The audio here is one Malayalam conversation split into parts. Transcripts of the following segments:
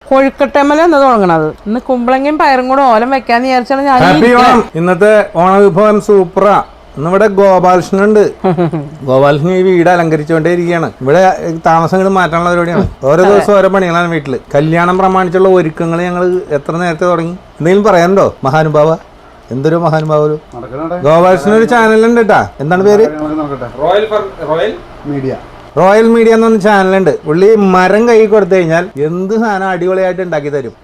കൊഴുക്കട്ടമ്മല എന്ന് തുടങ്ങണത്. ഇന്ന് കുമ്പളങ്ങയും പയറും കൂടെ ഓലം വെക്കാന്ന് വിചാരിച്ചാണ് ഞാൻ. ഇന്നത്തെ ഓണവിഭവം സൂപ്പറാ. ഇന്നിവിടെ ഗോപാലകൃഷ്ണനുണ്ട്. ഗോപാലകൃഷ്ണൻ ഈ വീട് അലങ്കരിച്ചുകൊണ്ടേ ഇരിക്കുകയാണ്. ഇവിടെ താമസങ്ങൾ മാറ്റാനുള്ള പരിപാടിയാണ്. ഓരോ ദിവസം ഓരോ പണികളാണ് വീട്ടില്. കല്യാണം പ്രമാണിച്ചുള്ള ഒരുക്കങ്ങൾ ഞങ്ങൾ എത്ര നേരത്തെ തുടങ്ങി. എന്തെങ്കിലും പറയാനുണ്ടോ മഹാനുഭാവ? എന്തൊരു മഹാനുഭാവ. ഗോപാലകൃഷ്ണൻ ഒരു ചാനലുണ്ട് കേട്ടാ. എന്താണ് പേര്? റോയൽ മീഡിയ എന്ന് പറഞ്ഞ ചാനലുണ്ട്. പുള്ളി മരം കൈ കൊടുത്തു കഴിഞ്ഞാൽ എന്ത് സാധനം അടിപൊളിയായിട്ട് ഉണ്ടാക്കി തരും.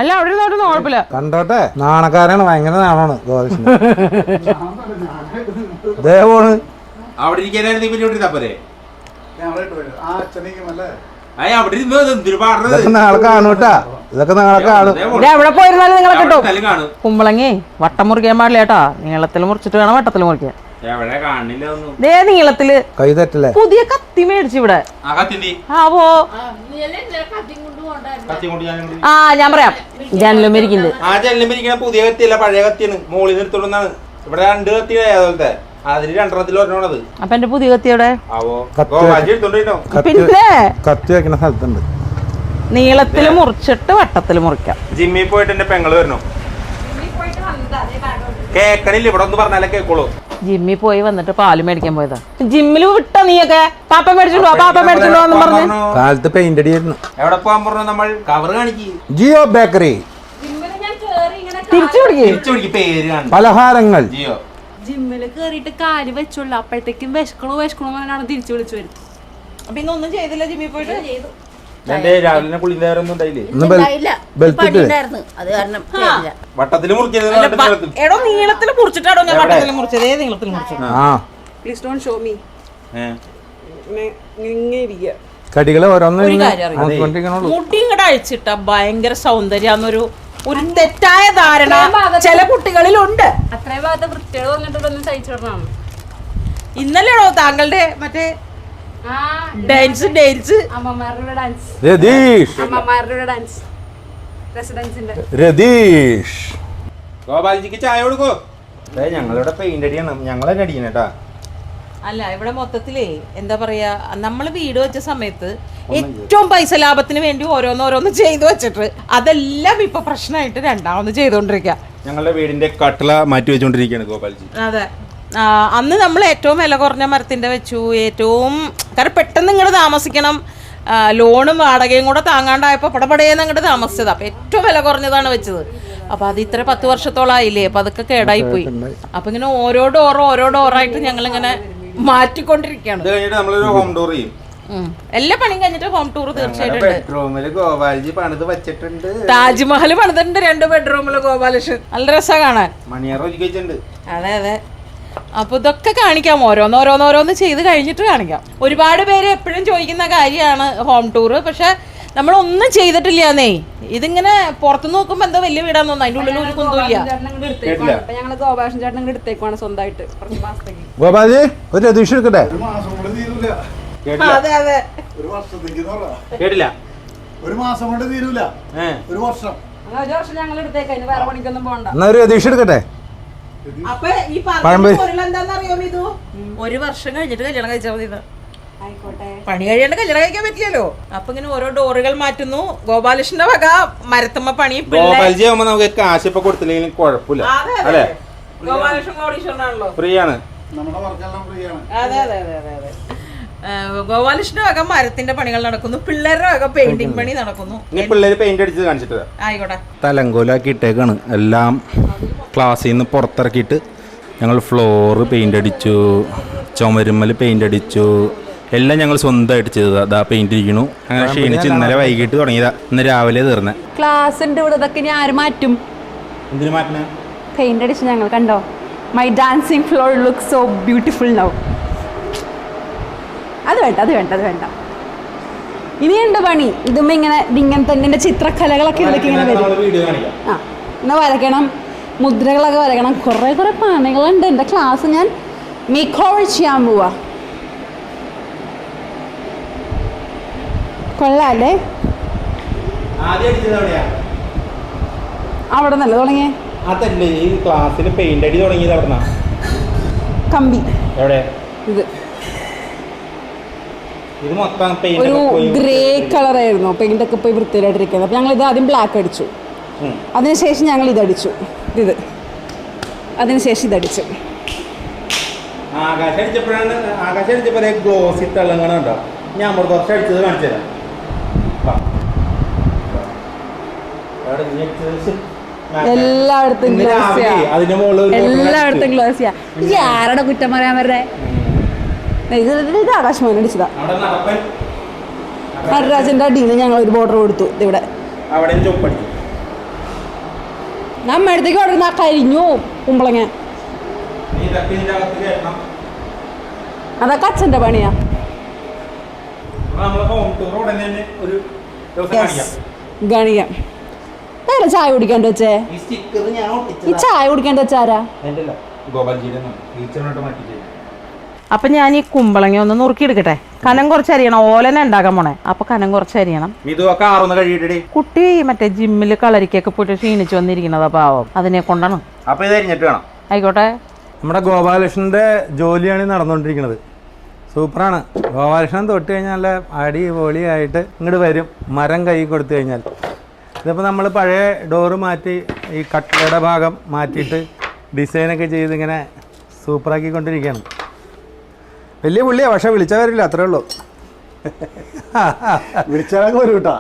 അല്ല അവിടെ കുഴപ്പമില്ല. കണ്ടോട്ടെ, നാണക്കാരാണ്, ഭയങ്കര നാണാണ് ഗോപാലകൃഷ്ണൻ. ദേവമാണ് നാളെ കാണൂട്ടാ. ഇതൊക്കെ നാളെ കാണും. എവിടെ പോയിരുന്നാലും നിങ്ങളെ കിട്ടും. കുമ്പളങ്ങി വട്ടം മുറിക്കാൻ പാടില്ല കേട്ടാ. നീളത്തിൽ മുറിച്ചിട്ട് വേണം വട്ടത്തിൽ മുറിക്കാൻ. നീളത്തില് കൈ തെറ്റല്ലേ? പുതിയ കത്തി മേടിച്ചു ഇവിടെ. ആവോ ഞാൻ പറയാം. ജനലും ഇരിക്കുന്നത് പുതിയ കത്തിയല്ല, പഴയ കത്തിയാണ്. മോളിൽ നിർത്തോണ്ടാണ്. ഇവിടെ 2 കത്തി അതുപോലത്തെ. അതില് 2 ഒരെണ്ണത്. അപ്പൊ എന്റെ പുതിയ കത്തി എവിടെ? പിന്നെ കത്തി വെക്കുന്ന സ്ഥലത്തുണ്ട്. നീളത്തില് മുറിച്ചിട്ട് വട്ടത്തില് മുറിക്കാം. ജിമ്മിൽ പോയിട്ട് എന്റെ പെങ്ങള് വരണോ? കേക്കണില്ല, ഇവിടെ ഒന്ന് പറഞ്ഞാലേ കേക്കോളൂ. ജിമ്മിൽ പോയി വന്നിട്ട് പാല് മേടിക്കാൻ പോയതാ. ജിമ്മിൽ വിട്ട നീയൊക്കെ പാപ്പ മേടിച്ചിട്ടോ പാപ്പ മേടിച്ചിട്ടോ എന്ന് പറഞ്ഞു. കാലത്ത് പെയിന്റ് അടിയായിരുന്നു. എവിടെ പോകാൻ പറഞ്ഞു? നമ്മൾ കവർ കാണിക്കും. ജിയോ ബേക്കറി. തിരിച്ചു പിടിക്കും പേര് പലഹാരങ്ങൾ. ജിയോ ജിമ്മില് കേറിയിട്ട് കാല് വെച്ചുള്ളൂ. അപ്പോഴത്തേക്കും വിശക്കണു തിരിച്ചു വിളിച്ചു വരും. അപ്പൊ ഇന്നൊന്നും ചെയ്തില്ല ജിമ്മിൽ പോയിട്ട്? രാവിലെ കുളിനേരൊന്നും ഉണ്ടായില്ലേ? വട്ടത്തില് മുറിക്കുന്നത്. എടോ നീളത്തില് മുറിച്ചിട്ടാണോ ഞാൻ വട്ടത്തില് മുറിച്ചത്? ഏത് നീളത്തിൽ മുറിച്ചത്? Please don't show me. കടികള് ഓരോന്ന് മുടി ഇങ്ങോട്ട് അഴിച്ചിട്ട ഭയങ്കര സൗന്ദര്യാന്നൊരു തെറ്റായ ധാരണ ചില കുട്ടികളിലുണ്ട്. അത്രയും ഭാഗത്ത് വൃത്തിയോട് പറഞ്ഞിട്ടൊന്നും സഹിച്ചിടണം. ഇന്നലെയാണോ താങ്കളുടെ മറ്റേ ഡാൻസ് അമ്മമാരുടെ ഡാൻസ് റെസിഡൻസിന്റെ രതീഷ് ഗോപാൽജിക്ക് ചായ കൊടുക്കോ? ഞങ്ങളിവിടെ പെയിന്റ് അടിയാണ്. ഞങ്ങളെ അടിയാണ് കേട്ടാ. അല്ല ഇവിടെ മൊത്തത്തിലേ എന്താ പറയാ, നമ്മള് വീട് വെച്ച സമയത്ത് ഏറ്റവും പൈസ ലാഭത്തിന് വേണ്ടി ഓരോന്ന് ചെയ്തു വെച്ചിട്ട് അതെല്ലാം ഇപ്പൊ പ്രശ്നമായിട്ട് രണ്ടാമത് ചെയ്തോണ്ടിരിക്കുക. ഞങ്ങളുടെ വീടിന്റെ കട്ടില മാറ്റി വെച്ചോണ്ടിരിക്കുകയാണ് ഗോപാൽജി. അതെ, അന്ന് നമ്മൾ ഏറ്റവും വില കുറഞ്ഞ മരത്തിന്റെ വെച്ചു. ഏറ്റവും കാരണം പെട്ടെന്ന് ഇങ്ങോട്ട് താമസിക്കണം, ലോണും വാടകയും കൂടെ താങ്ങാണ്ടായപ്പോ പടപടേന്ന് അങ്ങോട്ട് താമസിച്ചത്. അപ്പൊ ഏറ്റവും വില കുറഞ്ഞതാണ് വെച്ചത്. അപ്പൊ അത് ഇത്ര 10 വർഷത്തോളായില്ലേ. അപ്പൊ അതൊക്കെ കേടായി പോയി. അപ്പൊ ഇങ്ങനെ ഓരോ ഡോറായിട്ട് ഞങ്ങൾ ഇങ്ങനെ മാറ്റിക്കൊണ്ടിരിക്കുകയാണ്. എല്ലാ പണിയും കഴിഞ്ഞിട്ട് ഹോം ടൂർ തീർച്ചയായിട്ടും. താജ്മഹൽ പണിതിട്ടുണ്ട് 2 ബെഡ്റൂമില് ഗോപാലകൃഷ്ണൻ. നല്ല രസാ കാണാൻ. അതെ. അപ്പൊ ഇതൊക്കെ കാണിക്കാം. ഓരോന്ന് ചെയ്ത് കഴിഞ്ഞിട്ട് കാണിക്കാം. ഒരുപാട് പേര് എപ്പോഴും ചോദിക്കുന്ന കാര്യമാണ് ഹോം ടൂർ. പക്ഷെ നമ്മളൊന്നും ചെയ്തിട്ടില്ലാന്നേ. ഇതിങ്ങനെ പുറത്തു നോക്കുമ്പോ എന്താ വലിയ വീടാന്ന് തോന്നുന്നു. അതിന്റെ ഉള്ളിൽ ഒരു കുന്തമില്ല. ഞങ്ങള് ഗോപാലകൃഷ്ണൻ ചേട്ടൻ എടുത്തേക്കുവാണ് സ്വന്തമായിട്ട് കുറച്ച് മാസത്തേക്ക്. ഗോപാലജി ഒരു രതീഷ് എടുക്കട്ടെ? അതെ കേട്ടില്ല. ഒരു മാസം കൊണ്ട് തീരൂല, ഒരു വർഷം. ഒരു വർഷം ഞങ്ങൾ എടുത്തേക്ക്. അതിന് വേറെ പണിക്കൊന്നും പോകണ്ട. എന്നാ ഒരു രതീഷ് എടുക്കട്ടെ? അപ്പൊ ഈ എന്താന്നറിയോ ഇത്? 1 വർഷം കഴിഞ്ഞിട്ട് കല്യാണം കഴിച്ചാൽ മതി. പണി കഴിയാണ്ട് കല്യാണം കഴിക്കാൻ പറ്റില്ലല്ലോ. അപ്പൊ ഇങ്ങനെ ഓരോ ഡോറുകൾ മാറ്റുന്നു. ഗോപാലകൃഷ്ണന്റെ വക മരത്തമ്മ പണി. ഗോപാൽജി ആവുമ്പോ നമുക്ക് കാശ് ഇപ്പൊ കൊടുത്തില്ലെങ്കിലും കുഴപ്പമില്ല അല്ലേ? ഗോപാലകൃഷ്ണൻ കോടീശ്വരനാണല്ലോ. ഫ്രീ ആണ്. അതെ. ഗോപാലകൃഷ്ണന്റെ വക മരത്തിന്റെ പണികൾ നടക്കുന്നു. പിള്ളേരുടെ വക പെയിന്റിംഗ് പണി നടക്കുന്നു. പിള്ളേര് പെയിന്റ് അടിച്ച് കാണിച്ചിട്ട് ആയിക്കോട്ടെ. തലങ്കോലാക്കി ഇട്ടേക്കാണ്. എല്ലാം ക്ലാസ്സിൽ നിന്ന് പുറത്തിറക്കിയിട്ട് ഞങ്ങൾ ഫ്ലോറ് പെയിന്റ് അടിച്ചു, ചുമരുമ്മൽ പെയിന്റ് അടിച്ചു. എല്ലാം ഞങ്ങൾ സ്വന്തമായിട്ട് ചെയ്തതാ. അതാ പെയിന്റ് ഇരിക്കണു. അങ്ങനെ ക്ഷീണിച്ച് ഇന്നലെ വൈകിട്ട് തുടങ്ങിയതാ. ഇന്ന് രാവിലെ തീർന്നെ. ക്ലാസ് ഉണ്ട് ഇവിടെ. ഇതൊക്കെ ഞാൻ ആര് മാറ്റും? എന്തിനു മാറ്റണേ? പെയിന്റ് അടിച്ച് ഞങ്ങൾ കണ്ടോ. My dancing floor look so beautiful now. അത് വേണ്ട. ഇനിയുണ്ട് പണി. ഇതുമ്പോ ഇങ്ങനെ തന്നെ ചിത്രകലകളൊക്കെ ഇതിലേക്ക് ഇങ്ങനെ വരും. എന്നാ വരയ്ക്കണം, മുദ്രകളൊക്കെ വരയ്ക്കണം. കുറെ പണികളുണ്ട്. എൻ്റെ ക്ലാസ് ഞാൻ മേക്ക് ഓവർ ചെയ്യാൻ പോവാ. കൊള്ളാല്ലേ? അവിടെ നല്ല തുടങ്ങിയേ. അതല്ലേ ഈ ക്ലാസ്സിൽ പെയിന്റ് അടി തുടങ്ങിയത് അവിടെ കമ്പി എവിടെ? ഇത് ഇത് മൊത്തം ഒരു ഗ്രേ കളറായിരുന്നു പെയിന്റ് ഒക്കെ പോയി വൃത്തിയിലായിട്ടിരിക്കുന്നത്. അപ്പോൾ ഞങ്ങൾ ഇത് ആദ്യം ബ്ലാക്ക് അടിച്ചു, അതിനുശേഷം ഞങ്ങൾ ഇതടിച്ചു, അതിനുശേഷം ഇതടിച്ചു. ആകാശം അടിച്ചപ്പോഴേ ഗ്ലോസി തിളങ്ങണുണ്ടോ? ഞാൻ കുറച്ച് അടിച്ചത് കാണിച്ചു തരാം. എല്ലായിടത്തും അതിന്റെ മുകളിൽ എല്ലായിടത്തും ഗ്ലോസിയാ. ഈ ആരുടെ കുറ്റം പറയാൻ വരെ? ഇത് ആകാശമാൻ അടിച്ചതാ. നടരാജന്റെ അടിയിൽ ഞങ്ങൾ ഒരു ബോർഡർ കൊടുത്തു. ഇവിടെ നമ്മ അടുത്തേക്ക് ഓടുന്ന കരിഞ്ഞു കുമ്പളങ്ങ. അതൊക്കെ അച്ഛൻ്റെ പണിയാ. ഗണിക്കാം. വേറെ ചായ കുടിക്കാണ്ട് വെച്ചേ? ഈ ചായ കുടിക്കാണ്ട് വെച്ചാരാ? അപ്പൊ ഞാൻ ഈ കുമ്പളങ്ങ ഒന്ന് നുറുക്കിയെടുക്കട്ടെ. കനം കുറച്ച് അരിയണം, ഓലനെ ഉണ്ടാക്കാൻ പോണേ. അപ്പൊ കനം കുറച്ച് അരിയണം. കുട്ടി മറ്റേ ജിമ്മില് കളരിക്കൊക്കെ പോയിട്ട് ക്ഷീണിച്ചു വന്നിരിക്കുന്നതാ പാവം, അതിനെ കൊണ്ടാണ്. അപ്പൊ ഇത് അരിഞ്ഞിട്ട് വേണം. ആയിക്കോട്ടെ. നമ്മുടെ ഗോപാലകൃഷ്ണൻ്റെ ജോലിയാണ് നടന്നുകൊണ്ടിരിക്കുന്നത്. സൂപ്പറാണ്. ഗോപാലകൃഷ്ണൻ തൊട്ട് കഴിഞ്ഞാൽ നല്ല അടിപൊളിയായിട്ട് ഇങ്ങോട്ട് വരും, മരം കൈ കൊടുത്തു കഴിഞ്ഞാൽ. ഇതിപ്പോൾ നമ്മൾ പഴയ ഡോറ് മാറ്റി ഈ കട്ടയുടെ ഭാഗം മാറ്റിയിട്ട് ഡിസൈനൊക്കെ ചെയ്ത് ഇങ്ങനെ സൂപ്പറാക്കിക്കൊണ്ടിരിക്കുകയാണ്. വലിയ പുള്ളിയാണ്, പക്ഷെ വിളിച്ചാൽ വരില്ല, അത്രേ ഉള്ളൂ. വിളിച്ചാൽ വരും കേട്ടോ.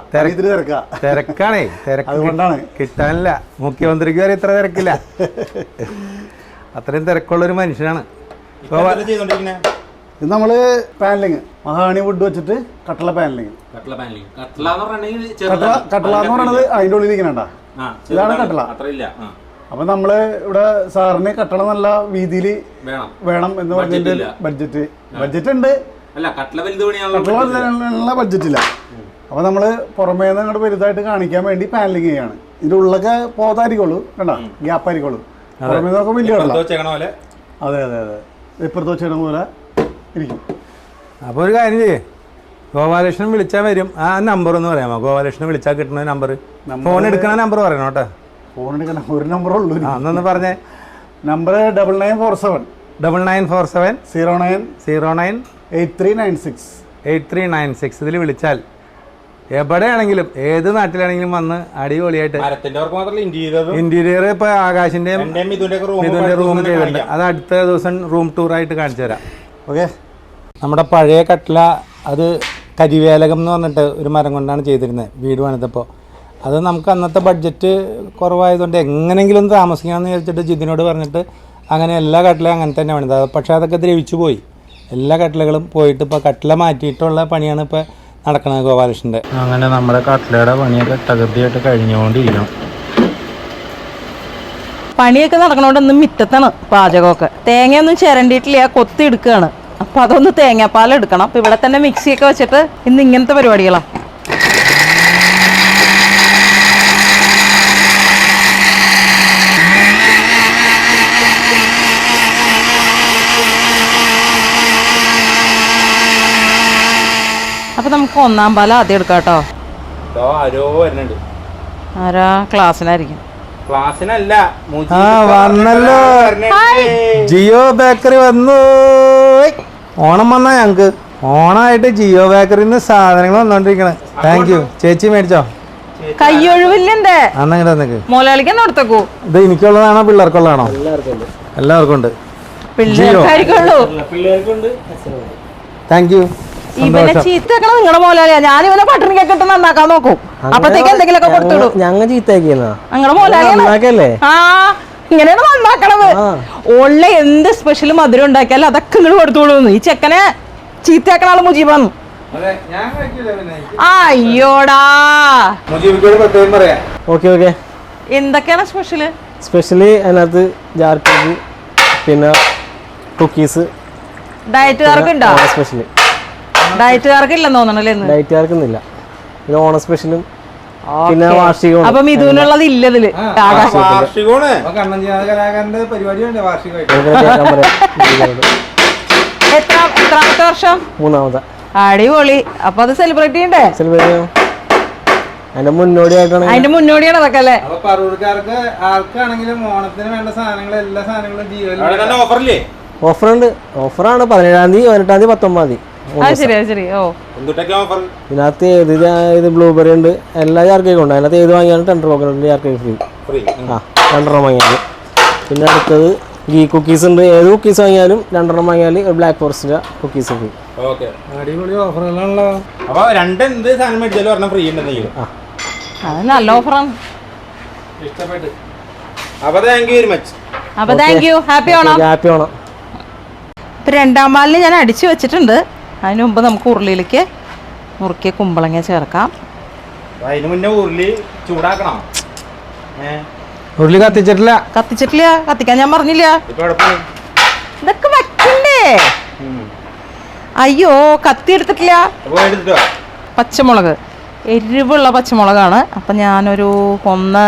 തിരക്കാണേ, അതുകൊണ്ടാണ് കിട്ടാനില്ല. മുഖ്യമന്ത്രിക്ക് വരെ ഇത്ര തിരക്കില്ല, അത്രയും തിരക്കുള്ളൊരു മനുഷ്യനാണ്. ഇത് നമ്മള് പാനലിങ് മഹാണി വുഡ് വെച്ചിട്ട് കട്ടള പാനലിങ്. കട്ടള എന്ന് പറയുന്നത് അതിൻ്റെ ഉള്ളിൽ ഇരിക്കണ ഇതാണ് കട്ടള. അപ്പൊ നമ്മള് ഇവിടെ സാറിന് കട്ടള നല്ല വീതിയിൽ വേണം എന്ന് പറഞ്ഞതിന്റെ ബഡ്ജറ്റ് ഉണ്ട്, കട്ടള ബഡ്ജറ്റ് ഇല്ല. അപ്പൊ നമ്മള് പുറമേ നിന്ന് അങ്ങോട്ട് വലുതായിട്ട് കാണിക്കാൻ വേണ്ടി പാനലിങ് ചെയ്യാണ്. ഇതിന്റെ ഉള്ളൊക്കെ പോതായിരിക്കുള്ളൂ, കണ്ട ഗ്യാപ്പ് ആയിരിക്കുള്ളൂ. പുറമേ നിന്നൊക്കെ വലിയ കട്ടള. അതെ അതെ അതെ, ഇപ്പുറത്ത് വെച്ചിട പോലെ ഇരിക്കും. അപ്പോൾ ഒരു കാര്യം ചെയ്യേ, ഗോപാലകൃഷ്ണൻ വിളിച്ചാൽ വരും. ആ നമ്പർ ഒന്ന് പറയാമോ? ഗോപാലകൃഷ്ണൻ വിളിച്ചാൽ കിട്ടുന്ന നമ്പർ, ഫോൺ എടുക്കണ നമ്പർ പറയണം കേട്ടോ. ഫോൺ എടുക്കണ ഒരു നമ്പറേ ഉള്ളൂ. അന്നൊന്ന് പറഞ്ഞേ. നമ്പർ 9947 9947 09 8396 8396. ഇതിൽ വിളിച്ചാൽ എവിടെയാണെങ്കിലും ഏത് നാട്ടിലാണെങ്കിലും വന്ന് അടിപൊളിയായിട്ട്. ഇന്റീരിയർ ഇപ്പൊ ആകാശിന്റെയും മിഥുന്റെ റൂം ചെയ്തിട്ടുണ്ട്. അത് അടുത്ത ദിവസം റൂം ടൂറായിട്ട് കാണിച്ചു തരാം. ഓക്കെ. നമ്മുടെ പഴയ കട്ടില അത് കരിവേലകം എന്ന് പറഞ്ഞിട്ട് ഒരു മരം കൊണ്ടാണ് ചെയ്തിരുന്നത് വീട് പണിതപ്പോൾ. അത് നമുക്ക് അന്നത്തെ ബഡ്ജറ്റ് കുറവായതുകൊണ്ട് എങ്ങനെയെങ്കിലും ഒന്ന് താമസിക്കണമെന്ന് വിചാരിച്ചിട്ട് ജിതിനോട് പറഞ്ഞിട്ട് അങ്ങനെ എല്ലാ കട്ടിലും അങ്ങനെ തന്നെ പണിതത്. പക്ഷേ അതൊക്കെ ദ്രവിച്ചു പോയി, എല്ലാ കട്ടിലകളും പോയിട്ട് ഇപ്പോൾ കട്ടില മാറ്റിയിട്ടുള്ള പണിയാണ് ഇപ്പോൾ നടക്കുന്നത് ഗോപാലകൃഷ്ണൻ്റെ. അങ്ങനെ നമ്മുടെ കട്ടിലയുടെ പണിയൊക്കെ തകൃതിയായിട്ട് കഴിഞ്ഞുകൊണ്ടിരിക്കണം. പണിയൊക്കെ നടക്കണോണ്ട് ഇന്ന് മിറ്റത്താണ് പാചകമൊക്കെ. തേങ്ങയൊന്നും ചിരണ്ടിയിട്ടില്ല, കൊത്തി എടുക്കുകയാണ്. അപ്പൊ അതൊന്ന് തേങ്ങാപ്പാൽ എടുക്കണം. അപ്പൊ ഇവിടെ തന്നെ മിക്സിയൊക്കെ വെച്ചിട്ട് ഇന്ന് ഇങ്ങനത്തെ പരിപാടികളാണ്. അപ്പൊ നമുക്ക് ഒന്നാം പാല ആദ്യം എടുക്കാം കേട്ടോ. ആരാ? ക്ലാസ്സിനായിരിക്കും. ക്ലാസ്സിനല്ല, വന്നല്ലോ. ജിയോ ബേക്കറി വന്നു. ഓണം വന്നാ ഞങ്ങക്ക്. ഓണമായിട്ട് ജിയോ ബേക്കറിയിൽ നിന്ന് സാധനങ്ങൾ വന്നോണ്ടിരിക്കണേ. Thank you. ചേച്ചി മേടിച്ചോ? കയ്യൊഴിവില്ലെന്റെ അന്നങ്ങോട്ട് മുതലാളിക്ക് കൊടുത്തേക്കൂ. ഇത് എനിക്കുള്ളതാണോ പിള്ളേർക്കുള്ളതാണോ? എല്ലാവർക്കും ഉണ്ട്. Thank you. ഇവനെ ചീത്തക്കണം നിങ്ങളുടെ മോലാലിയാ. ഞാൻ ഇവനെ പട്ടിണിക്കൊക്കെ ഇട്ട് നന്നാക്കാൻ നോക്കും. അപ്പത്തേക്ക് എന്തെങ്കിലുമൊക്കെ കൊടുത്തിടും. ഞങ്ങൾ ചീത്തയാക്കിയെന്നാ നിങ്ങളുടെ മോലാലിയാണ്. ആ ഇങ്ങനെയാണ് നന്നാക്കണത്. ഉള്ള എന്ത് സ്പെഷ്യൽ മധുരം ഉണ്ടാക്കിയാലും അതൊക്കെ ഇങ്ങോട്ട് കൊടുത്തോളൂ. ഈ ചെക്കനെ ചീത്തയാക്കണ ആള് മുജീബാണ്. അയ്യോടാ. Okay okay. എന്തൊക്കെയാണ് സ്പെഷ്യല്? സ്പെഷ്യലി അതിനകത്ത് ജാർക്കേക്ക്, പിന്നെ കുക്കീസ്. ഡയറ്റുകാർക്ക് ഉണ്ടോ സ്പെഷ്യല്? ഡയറ്റുകാർക്ക് ഇല്ലെന്ന് തോന്നണല്ലേ? ഡയറ്റുകാർക്കൊന്നുമില്ല. പിന്നെ ഓണ സ്പെഷ്യലും പിന്നെ വാർഷികവും. അപ്പം ഇതിനുള്ളത് ഇല്ല ഇതില്. എത്രാമത്തെ വർഷം? മൂന്നാമത്തെ. അടിപൊളി. അപ്പൊ അത് സെലിബ്രേറ്റ് ചെയ്യണ്ടേ? സെലിബ്രേറ്റ് ചെയ്യണം. അതിന്റെ മുന്നോടിയായിട്ടാണ്. അതിന്റെ മുന്നോടിയാണ് അതൊക്കെ അല്ലേ? പറവൂർക്കാർക്ക് ആർക്കാണെങ്കിലും ഓണത്തിന് വേണ്ട സാധനങ്ങൾ എല്ലാ സാധനങ്ങളും ഓഫറുണ്ട്. ഓഫറാണ് 17-ാം തീയതി, 18-ാം തീയതി, 19-ാം തീയതി. അത് ശരി അത് ശരി. ഓ എന്തൊക്കെ ഓഫർ? ഇതിനകത്ത് ഇത് ബ്ലൂബെറി ഉണ്ട്, എല്ലാ ചാർ കേക്കും ഉണ്ട്. അതിനകത്ത് ഏത് വാങ്ങിയാലും 10 രൂപ ചാർ കേക്ക് ഫ്രീ. ഫ്രീ. ആ 2 വാങ്ങിയാൽ. പിന്നെ അടുത്തത് ഗീ കുക്കീസ് ഉണ്ട്. ഏത് കുക്കീസ് വാങ്ങിയാലും 2 വാങ്ങിയാൽ ഒരു ബ്ലാക്ക് ഫോറസ്റ്റിൻ്റെ കുക്കീസ് ഫ്രീ. ഓക്കെ. അടിപൊളി ഓഫറുകളാണല്ലോ. അപ്പോൾ എന്ത് സാധനം മേടിച്ചാലും ഒരെണ്ണം ഫ്രീ ഉണ്ടെന്നെങ്കിലും. അത് നല്ല ഓഫറാണ്. ഇഷ്ടപ്പെട്ട്. അപ്പോൾ താങ്ക് യു വെരി മച്ച്. അപ്പൊ thank you. Happy Onam. Happy Onam. ഇപ്പം 2ാം പാലിന് ഞാൻ അടിച്ചു വെച്ചിട്ടുണ്ട്. അതിന് മുമ്പ് നമുക്ക് ഉരുളിയിലേക്ക് മുറുക്കിയ കുമ്പളങ്ങ ചേർക്കാം. അതിന് മുന്നേ ഉരുളി ചൂടാക്കണം. ഉരുളി കത്തിച്ചിട്ടില്ല. കത്തിച്ചിട്ടില്ല, കത്തിക്കാൻ ഞാൻ പറഞ്ഞില്ല. ഇപ്പോൾ എളുപ്പമാണ്. ഇതൊക്കെ വയ്ക്കണ്ടേ? അയ്യോ കത്തി എടുത്തിട്ടില്ല. അപ്പോൾ എടുത്തിട്ടോ. പച്ചമുളക്, എരിവുള്ള പച്ചമുളകാണ്. അപ്പം ഞാനൊരു 1,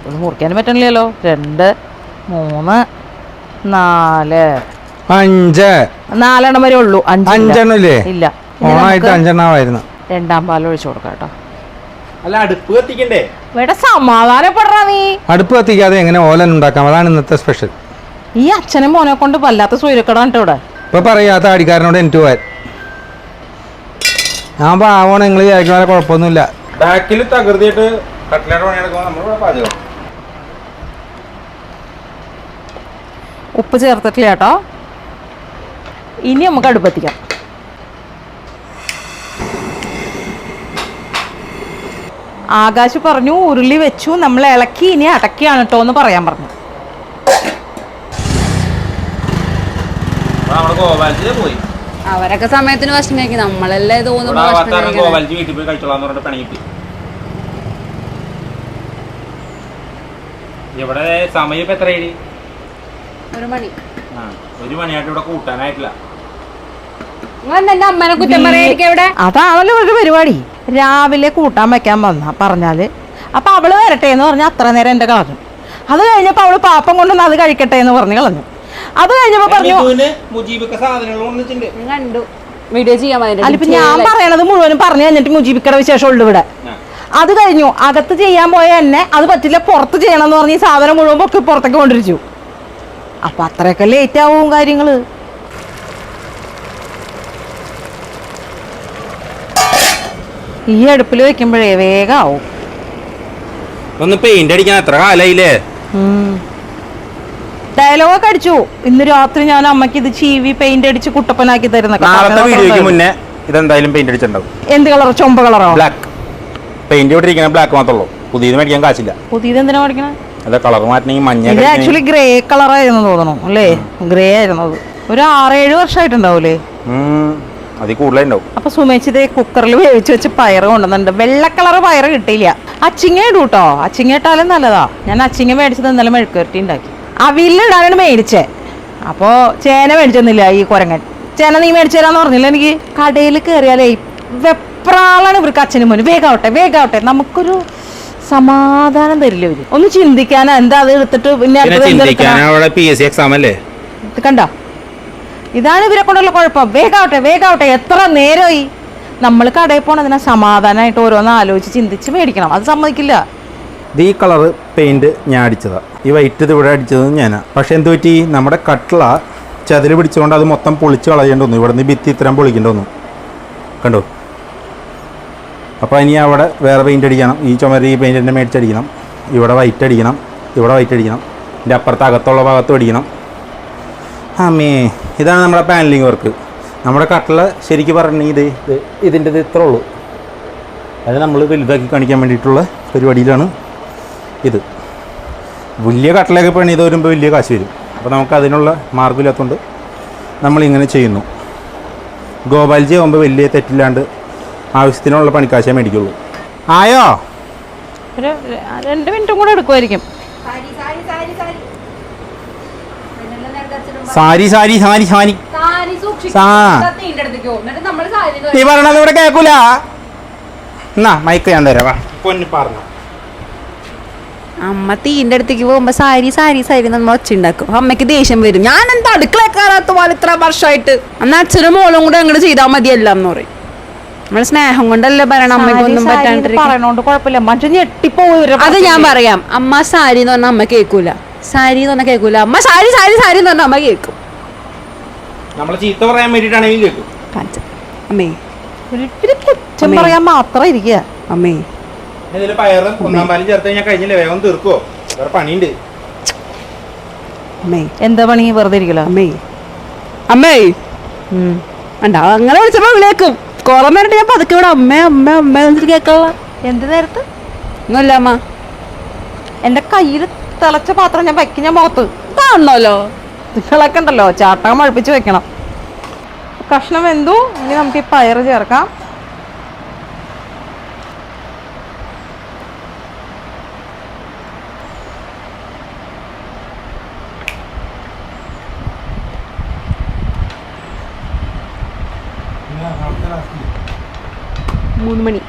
ഇത് മുറിക്കാൻ പറ്റണില്ലല്ലോ, 2, 3, 4, 5 4 വരെ ഉള്ളൂ. 5 ഇല്ലേ? ഇല്ല. ഓണായിട്ട് 5 2ാം പാൽ ഒഴിച്ചു കൊടുക്കാം കേട്ടോ. അല്ല അടുപ്പ് കത്തിക്കണ്ടേ? ഇവിടെ സമാധാനപ്പെടാ നീ. അടുപ്പ് കത്തിക്കാതെ എങ്ങനെ ഓലൻ ഉണ്ടാക്കാം? അതാണ് ഇന്നത്തെ സ്പെഷ്യൽ. ഈ അച്ഛനും മോനെ കൊണ്ട് വല്ലാത്ത സൂര്യക്കടാണ് കേട്ടോ ഇവിടെ. ഇപ്പൊ പറയാത്ത അടിക്കാരനോട് എനിക്ക് പോയാൽ ഞാൻ പാവണം. നിങ്ങൾ വിചാരിക്കുന്ന കുഴപ്പമൊന്നുമില്ല. ബാക്കിൽ തകൃതിയായിട്ട് കട്ട്ലേറ്റ് പണിയെടുക്കുമ്പോൾ നമ്മൾ പാചകം. ഉപ്പ് ചേർത്തിട്ടില്ല കേട്ടോ. ഇനി നമുക്ക് അടുപ്പത്തിക്കാം. ആകാശ് പറഞ്ഞു ഉരുളി വെച്ചു, നമ്മൾ ഇളക്കി ഇനി അടക്കിയാണ് കേട്ടോ എന്ന് പറയാൻ പറഞ്ഞു. നമ്മുടെ ഗോപാലജിയെ പോയി. അവരൊക്കെ സമയത്തിന് ഭക്ഷണം കഴിക്കും, നമ്മളല്ലേ തോന്നുമ്പോ ഗോപാലജി വീട്ടിൽ പോയി കഴിച്ചോളാന്ന് പറഞ്ഞിട്ട് പണി കിട്ടി. ഇവിടെ സമയം ഇപ്പൊ എത്രയായി? 1 മണി. 1 മണിയായിട്ട് ഇവിടെ കൂട്ടാനായിട്ടില്ല. അമ്മനെ കുറ്റം പറയായിരിക്കും ഇവിടെ. അതാണല്ലോ ഒരു പരിപാടി. രാവിലെ കൂട്ടാൻ വെക്കാൻ പറഞ്ഞാല് അപ്പൊ അവള് വരട്ടെ എന്ന് പറഞ്ഞാൽ അത്ര നേരം എന്റെ കളഞ്ഞു. അത് കഴിഞ്ഞപ്പോ അവള് പാപ്പം കൊണ്ടുവന്ന് അത് കഴിക്കട്ടെ എന്ന് പറഞ്ഞു കളഞ്ഞു. അത് കഴിഞ്ഞപ്പോ പറഞ്ഞു കണ്ടു വീഡിയോ ചെയ്യാൻ. അല്ലിപ്പോ ഞാൻ പറയണത് മുഴുവനും പറഞ്ഞു കഴിഞ്ഞിട്ട് മുജീബിക്കയുടെ വിശേഷം ഉള്ളു ഇവിടെ. അത് കഴിഞ്ഞു അകത്ത് ചെയ്യാൻ പോയ എന്നെ അത് പറ്റില്ല, പുറത്ത് ചെയ്യണം എന്ന് പറഞ്ഞ് ഈ സാധനം മുഴുവൻ പുറത്തേക്ക് കൊണ്ടിരിച്ചു. അപ്പൊ അത്രയൊക്കെ ലേറ്റ് ആവും കാര്യങ്ങള്. ഈ അടുപ്പിൽ വെക്കുമ്പോഴേ വേഗം ആവും. ഒന്ന് പെയിന്റ് അടിക്കാൻ എത്ര കാലായില്ലേ? ഡയലോഗൊക്കെ അടിച്ചു. ഇന്ന് രാത്രി ഞാൻ അമ്മക്ക് ഇത് ചീവി പെയിന്റ് അടിച്ച് കുട്ടപ്പനാക്കി തരുന്ന. നാളത്തെ വീഡിയോക്ക് മുന്നേ ഇതെന്തായാലും പെയിന്റ് അടിച്ചിട്ടുണ്ടാവും. എന്ത് കളറോ? ചുമപ്പ കളറോ? ബ്ലാക്ക്. പെയിന്റ് ഇവിടെ ഇരിക്കുന്ന ബ്ലാക്ക് മാത്രമേ ഉള്ളൂ. പുതിയത് മേടിക്കാൻ കാശില്ല. പുതിയത് എന്തിനാ മേടിക്കണേ? അല്ല കളർ മാറ്റണമെങ്കിൽ മഞ്ഞ. ഇത് ആക്ച്വലി ഗ്രേ കളറായിരുന്നു തോന്നണു അല്ലേ? ഗ്രേ ആയിരുന്നത്. ഒരു 6-7 വർഷമായിട്ടുണ്ടാവൂലേ? അതിൽ കൂടുതലുണ്ടാവും. അപ്പൊ സുമേഷ് ഇതേ കുക്കറിൽ വേവിച്ച് വെച്ച് പയറ് കൊണ്ടുവന്നിട്ടുണ്ട്. വെള്ള കളർ പയറ് കിട്ടിയില്ല. അച്ചിങ്ങ ഇടൂ കേട്ടോ. അച്ചിങ്ങ ഇട്ടാലും നല്ലതാ. ഞാൻ അച്ചിങ്ങ മേടിച്ചത് ഇന്നലെ മെഴുക്കുവരട്ടി ഉണ്ടാക്കി. അവിലിടാനാണ് മേടിച്ചേ. അപ്പോ ചേന മേടിച്ചൊന്നുമില്ല ഈ കുരങ്ങൻ. ചേന നീ മേടിച്ചു തരാന്ന് പറഞ്ഞില്ല എനിക്ക്. കടയിൽ കയറിയാലേ വെപ്രാളാണ് ഇവർക്ക്. അച്ഛനും മോനും വേഗാവട്ടെ നമുക്കൊരു സമാധാനം തരില്ല ഇവര്. ഒന്ന് ചിന്തിക്കാനാ എന്താ അത് എടുത്തിട്ട് കണ്ടോ? ഇതാണ് ഇവരെ കൊണ്ടുള്ള കുഴപ്പം. വേഗാവട്ടെ എത്ര നേരമായി. നമ്മൾ കടയിൽ പോണതിനാ സമാധാനമായിട്ട് ഓരോന്ന് ആലോചിച്ച് ചിന്തിച്ച് മേടിക്കണം. അത് സമ്മതിക്കില്ല. ഈ കളറ് പെയിന്റ് ഞാൻ അടിച്ചതാ. ഈ വൈറ്റ് ഇത് ഇവിടെ അടിച്ചത് ഞാനാ. പക്ഷെ എന്ത് പറ്റി, നമ്മുടെ കട്ട്ള ചതില് പിടിച്ചുകൊണ്ട് അത് മൊത്തം പൊളിച്ച് കളയേണ്ടി വന്നു. ഇവിടെ നിന്ന് ഭിത്തി ഇത്രയും പൊളിക്കേണ്ടി വന്നു. കണ്ടോ? അപ്പോൾ ഇനി അവിടെ വേറെ പെയിന്റ് അടിക്കണം. ഈ ചുമര് ഈ പെയിന്റ് തന്നെ മേടിച്ചടിക്കണം. ഇവിടെ വൈറ്റ് അടിക്കണം. ഇതിൻ്റെ അപ്പുറത്ത് അകത്തുള്ള ഭാഗത്തും അടിക്കണം. അമ്മേ, ഇതാണ് നമ്മുടെ പാനലിങ് വർക്ക്. നമ്മുടെ കട്ട്ള ശരിക്കും പറഞ്ഞാൽ ഇതിൻ്റെ ഇത്രേ ഉള്ളൂ. അത് നമ്മൾ വലുതാക്കി കാണിക്കാൻ വേണ്ടിയിട്ടുള്ള പരിപാടിയിലാണ് ഇത്. വലിയ കട്ട്ളയൊക്കെ പണിത് വരുമ്പോൾ വലിയ കാശ് വരും. അപ്പോൾ നമുക്ക് അതിനുള്ള മാർഗ്ഗമില്ലാത്തതുകൊണ്ട് നമ്മളിങ്ങനെ ചെയ്യുന്നു. ഗോപാൽജി ആകുമ്പോൾ വലിയ തെറ്റില്ലാണ്ട് ആവശ്യത്തിനുള്ള പണിക്കാശേ മേടിക്കുള്ളൂ. ആയോ? ഒരു 2 മിനിറ്റും കൂടെ എടുക്കുമായിരിക്കും. സാരി നീ പറയണത് ഇവിടെ കേൾക്കൂല. എന്നാ മൈക്ക് ഞാൻ തരാം. വാ പൊന്നു പറഞ്ഞു. അമ്മ തീൻ്റെ അടുത്തേക്ക് പോകുമ്പോ സാരി നമ്മൾ ഒച്ചുണ്ടാക്കും. അമ്മയ്ക്ക് ദേഷ്യം വരും. ഞാൻ എന്താ അടുക്കള കയറാത്ത പോലെ ഇത്ര വർഷമായിട്ട്. അന്ന് അച്ഛനും മോളും കൂടെ അങ്ങോട്ട് ചെയ്താൽ മതിയല്ല എന്ന് പറയും. നമ്മള് സ്നേഹം കൊണ്ടല്ലേ പറയണം. അമ്മയ്ക്കൊന്നും പറ്റാണ്ടിരിക്കും. അത് ഞാൻ പറയാം. അമ്മ സാരി എന്ന് പറഞ്ഞാൽ അമ്മ കേൾക്കൂല. അമ്മ സാരി എന്ന് പറഞ്ഞാൽ അമ്മ കേൾക്കും. നമ്മളെ ചീത്ത പറയാൻ വേണ്ടിയിട്ടാണെങ്കിൽ കേൾക്കും. കാണിച്ചു അമ്മേ ഒരിത്തിരി കുറ്റം പറയാൻ മാത്രം ഇരിക്കുക. അമ്മേ ഇതിൽ പയറും ഒന്നാം പാലും ചേർത്ത് കഴിഞ്ഞാൽ കഴിഞ്ഞില്ലേ, വേഗം തീർക്കുവോ, വേറെ പണിയുണ്ട്. അമ്മേ എന്താ പണി, വെറുതെ ഇരിക്കലോ? അമ്മേ അമ്മേ ഉണ്ടാ അങ്ങനെ വിളിച്ചപ്പോ വിളിയേക്കും. കുറെ നേരിട്ട് ഞാൻ പതുക്കെ ഇവിടെ അമ്മ അമ്മ അമ്മ എന്നിട്ട് കേൾക്കാനുള്ള എന്ത് നേരത്ത്? ഒന്നുമില്ല അമ്മ. എന്റെ കയ്യിൽ തിളച്ച പാത്രം ഞാൻ വയ്ക്കും, ഞാൻ മുഖത്ത് കാണണല്ലോ. നിങ്ങളൊക്കെ ഉണ്ടല്ലോ ചാട്ടകം മഴപ്പിച്ച് വെക്കണം. കഷ്ണം വെന്തു. ഇനി നമുക്ക് ഈ പയറ് ചേർക്കാം. മൂന്ന് മണി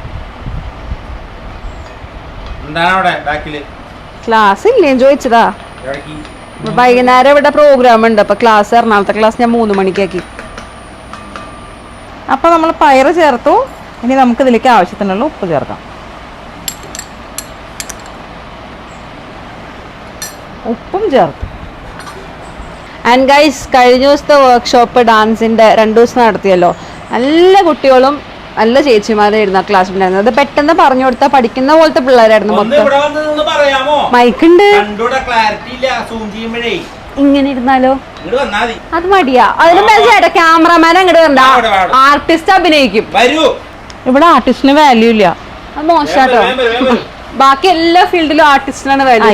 എന്താണ് അവിടെ ബാക്കില് ക്ലാസ് ഇല്ലേ ചോദിച്ചതാ. ഇടയ്ക്ക് വൈകുന്നേരം ഇവിടെ പ്രോഗ്രാം ഉണ്ട്. അപ്പൊ ക്ലാസ് എറണാകുളത്തെ ക്ലാസ് ഞാൻ 3 മണിക്കാക്കി. അപ്പൊ നമ്മൾ പയറ് ചേർത്തു. ഇനി നമുക്ക് ഇതിലേക്ക് ആവശ്യത്തിനുള്ള ഉപ്പ് ചേർക്കാം. ഉപ്പും ചേർത്തു. ആൻഡ് ഗൈസ്, കഴിഞ്ഞ ദിവസത്തെ വർക്ക്ഷോപ്പ് ഡാൻസിന്റെ 2 ദിവസം നടത്തിയല്ലോ. നല്ല കുട്ടികളും നല്ല ചേച്ചിമാരായിരുന്നു ആ ക്ലാസ്സിലുണ്ടായിരുന്നത്. അത് പെട്ടെന്ന് പറഞ്ഞു കൊടുത്താൽ പഠിക്കുന്ന പോലത്തെ പിള്ളേരായിരുന്നു. മൈക്കുണ്ട്, ഇങ്ങനെ ഇരുന്നാലോ അത് മടിയാ. അതിന് ക്യാമറമാൻ അങ്ങോട്ട് വരണ്ട, ആർട്ടിസ്റ്റ് അഭിനയിക്കും. ഇവിടെ ആർട്ടിസ്റ്റിന് വാല്യൂ ഇല്ല. അത് മോശാട്ടോ. ബാക്കി എല്ലാ ഫീൽഡിലും ആർട്ടിസ്റ്റിനാണ് വാല്യൂ.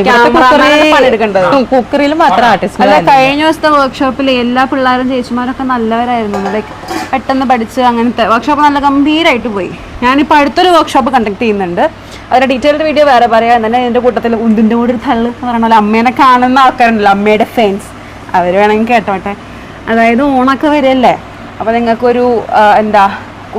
പണിയെടുക്കേണ്ടത് കുക്കറിയിൽ മാത്രം ആർട്ടിസ്റ്റ് അല്ല. കഴിഞ്ഞ ദിവസത്തെ വർക്ക്ഷോപ്പിൽ എല്ലാ പിള്ളേരും ചേച്ചിമാരൊക്കെ നല്ലവരായിരുന്നു. ലൈക്ക് പെട്ടെന്ന് പഠിച്ച് അങ്ങനത്തെ വർക്ക്ഷോപ്പ് നല്ല ഗംഭീരമായിട്ട് പോയി. ഞാനിപ്പോൾ അടുത്തൊരു വർക്ക്ഷോപ്പ് കണ്ടക്ട് ചെയ്യുന്നുണ്ട്. അതിന്റെ ഡീറ്റെയിൽഡ് വീഡിയോ വേറെ പറയാം. തന്നെ ഇതിന്റെ കൂട്ടത്തിൽ ഉന്തിന്റെ കൂടെ ഒരു തള്ളു എന്ന് പറഞ്ഞാൽ അമ്മേനെ കാണുന്ന ആൾക്കാരുണ്ടല്ലോ, അമ്മയുടെ ഫാൻസ്, അവർ വേണമെങ്കിൽ കേട്ടോട്ടെ. അതായത് ഓണൊക്കെ വരികയല്ലേ, അപ്പോൾ നിങ്ങൾക്കൊരു എന്താ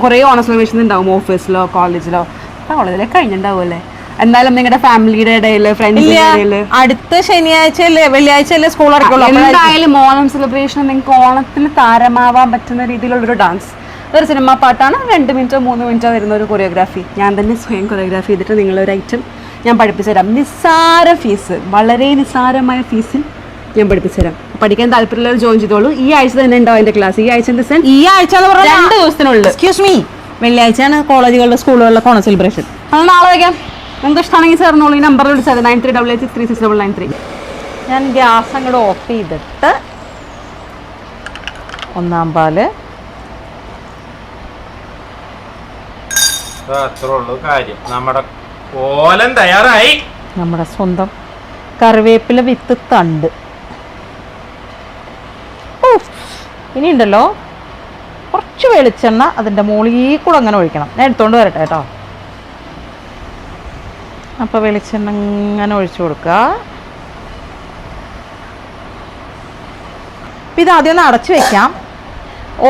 കുറേ ഓണ സെലിബ്രേഷൻ ഉണ്ടാവും ഓഫീസിലോ കോളേജിലോ. കോളേജിലൊക്കെ കഴിഞ്ഞിട്ടുണ്ടാവുമല്ലേ. എന്തായാലും നിങ്ങളുടെ ഫാമിലിയുടെ ഇടയിൽ ഫ്രണ്ട്സിന്റെ ഇടയിൽ അടുത്ത ശനിയാഴ്ചയല്ലേ വെള്ളിയാഴ്ചയല്ലേ സ്കൂൾ എന്തായാലും ഓണം സെലിബ്രേഷൻ നിങ്ങൾക്ക് ഓണത്തിന് താരമാവാൻ പറ്റുന്ന രീതിയിലുള്ളൊരു ഡാൻസ്. ഒരു സിനിമ പാട്ടാണ്. 2 മിനിറ്റോ 3 മിനിറ്റോ വരുന്ന ഒരു കൊറിയോഗ്രാഫി. ഞാൻ തന്നെ സ്വയം കൊറിയോഗ്രാഫി ചെയ്തിട്ട് നിങ്ങളൊരു ഐറ്റം ഞാൻ പഠിപ്പിച്ചു തരാം. നിസ്സാര ഫീസ്, വളരെ നിസ്സാരമായ ഫീസിൽ ഞാൻ പഠിപ്പിച്ചു തരാം. പഠിക്കാൻ താല്പര്യമുള്ളവർ ജോയിൻ ചെയ്തോളൂ. ഈ ആഴ്ച തന്നെ ഉണ്ടാവും എൻ്റെ ക്ലാസ്. ഈ ആഴ്ച 2 ദിവസത്തിനുള്ളിൽ. എക്സ്ക്യൂസ് മീ, വെള്ളിയാഴ്ചയാണ് കോളേജുകളിലെ സ്കൂളുകളിലെ ഓണ സെലിബ്രേഷൻ. അത് നാളെ വയ്ക്കാം. നിങ്ങൾക്ക് ഇഷ്ടമാണെങ്കിൽ ചേർന്നോളൂ. ഈ നമ്പറിൽ വിളിച്ചാൽ 9388636993. ഞാൻ ഗ്യാസ് അങ്ങോട്ട് ഓഫ് ചെയ്തിട്ട് ഒന്നാം പാല് അത്രേ ഉള്ളൂ കാര്യം. നമ്മുടെ ഓലൻ തയ്യാറായി. നമ്മുടെ സ്വന്തം കറിവേപ്പില വിത്ത് തണ്ട്. ഇനി ഉണ്ടല്ലോ കുറച്ച് വെളിച്ചെണ്ണ അതിൻ്റെ മുകളിൽ കൂടെ അങ്ങനെ ഒഴിക്കണം. ഞാൻ എടുത്തോണ്ട് വരട്ടെ കേട്ടോ. അപ്പോൾ വെളിച്ചെണ്ണ ഇങ്ങനെ ഒഴിച്ചു കൊടുക്കുക. അപ്പം ഇത് ആദ്യം ഒന്ന് അടച്ചു വെക്കാം.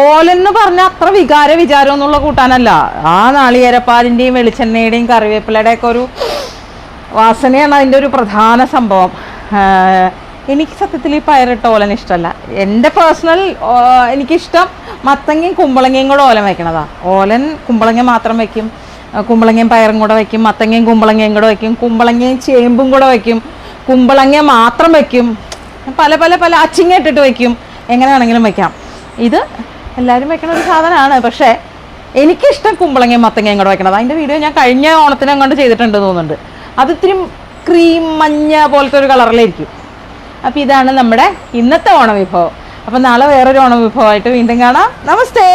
ഓലെന്ന് പറഞ്ഞാൽ അത്ര വിചാരം എന്നുള്ള കൂട്ടാനല്ല. ആ നാളികേരപ്പാലിൻ്റെയും വെളിച്ചെണ്ണയുടെയും കറിവേപ്പിലയുടെ ഒക്കെ ഒരു വാസനയാണ് അതിൻ്റെ ഒരു പ്രധാന സംഭവം. എനിക്ക് സത്യത്തിൽ ഈ പയറിട്ട ഓലൻ ഇഷ്ടമല്ല. എൻ്റെ പേഴ്സണൽ എനിക്കിഷ്ടം മത്തങ്ങയും കുമ്പളങ്ങയും കൂടെ ഓലൻ വെക്കണതാണ്. ഓലൻ കുമ്പളങ്ങ മാത്രം വയ്ക്കും, കുമ്പളങ്ങയും പയറും കൂടെ വയ്ക്കും, മത്തങ്ങയും കുമ്പളങ്ങയും കൂടെ വയ്ക്കും, കുമ്പളങ്ങയും ചേമ്പും കൂടെ വയ്ക്കും, കുമ്പളങ്ങ മാത്രം വയ്ക്കും, പല പല പല അച്ചിങ്ങ ഇട്ടിട്ട് വയ്ക്കും. എങ്ങനെ വേണമെങ്കിലും വയ്ക്കാം. ഇത് എല്ലാവരും വെക്കണ ഒരു സാധനമാണ്. പക്ഷേ എനിക്കിഷ്ടം കുമ്പളങ്ങയും മത്തങ്ങയും കൂടെ വയ്ക്കണത്. അതിൻ്റെ വീഡിയോ ഞാൻ കഴിഞ്ഞ ഓണത്തിന് അങ്ങോട്ട് ചെയ്തിട്ടുണ്ട് തോന്നുന്നുണ്ട്. അത് ഇത്തിരി ക്രീം മഞ്ഞ പോലത്തെ ഒരു കളറിലായിരിക്കും. അപ്പോൾ ഇതാണ് നമ്മുടെ ഇന്നത്തെ ഓണവിഭവം. അപ്പോൾ നാളെ വേറൊരു ഓണവിഭവമായിട്ട് വീണ്ടും കാണാം. നമസ്തേ.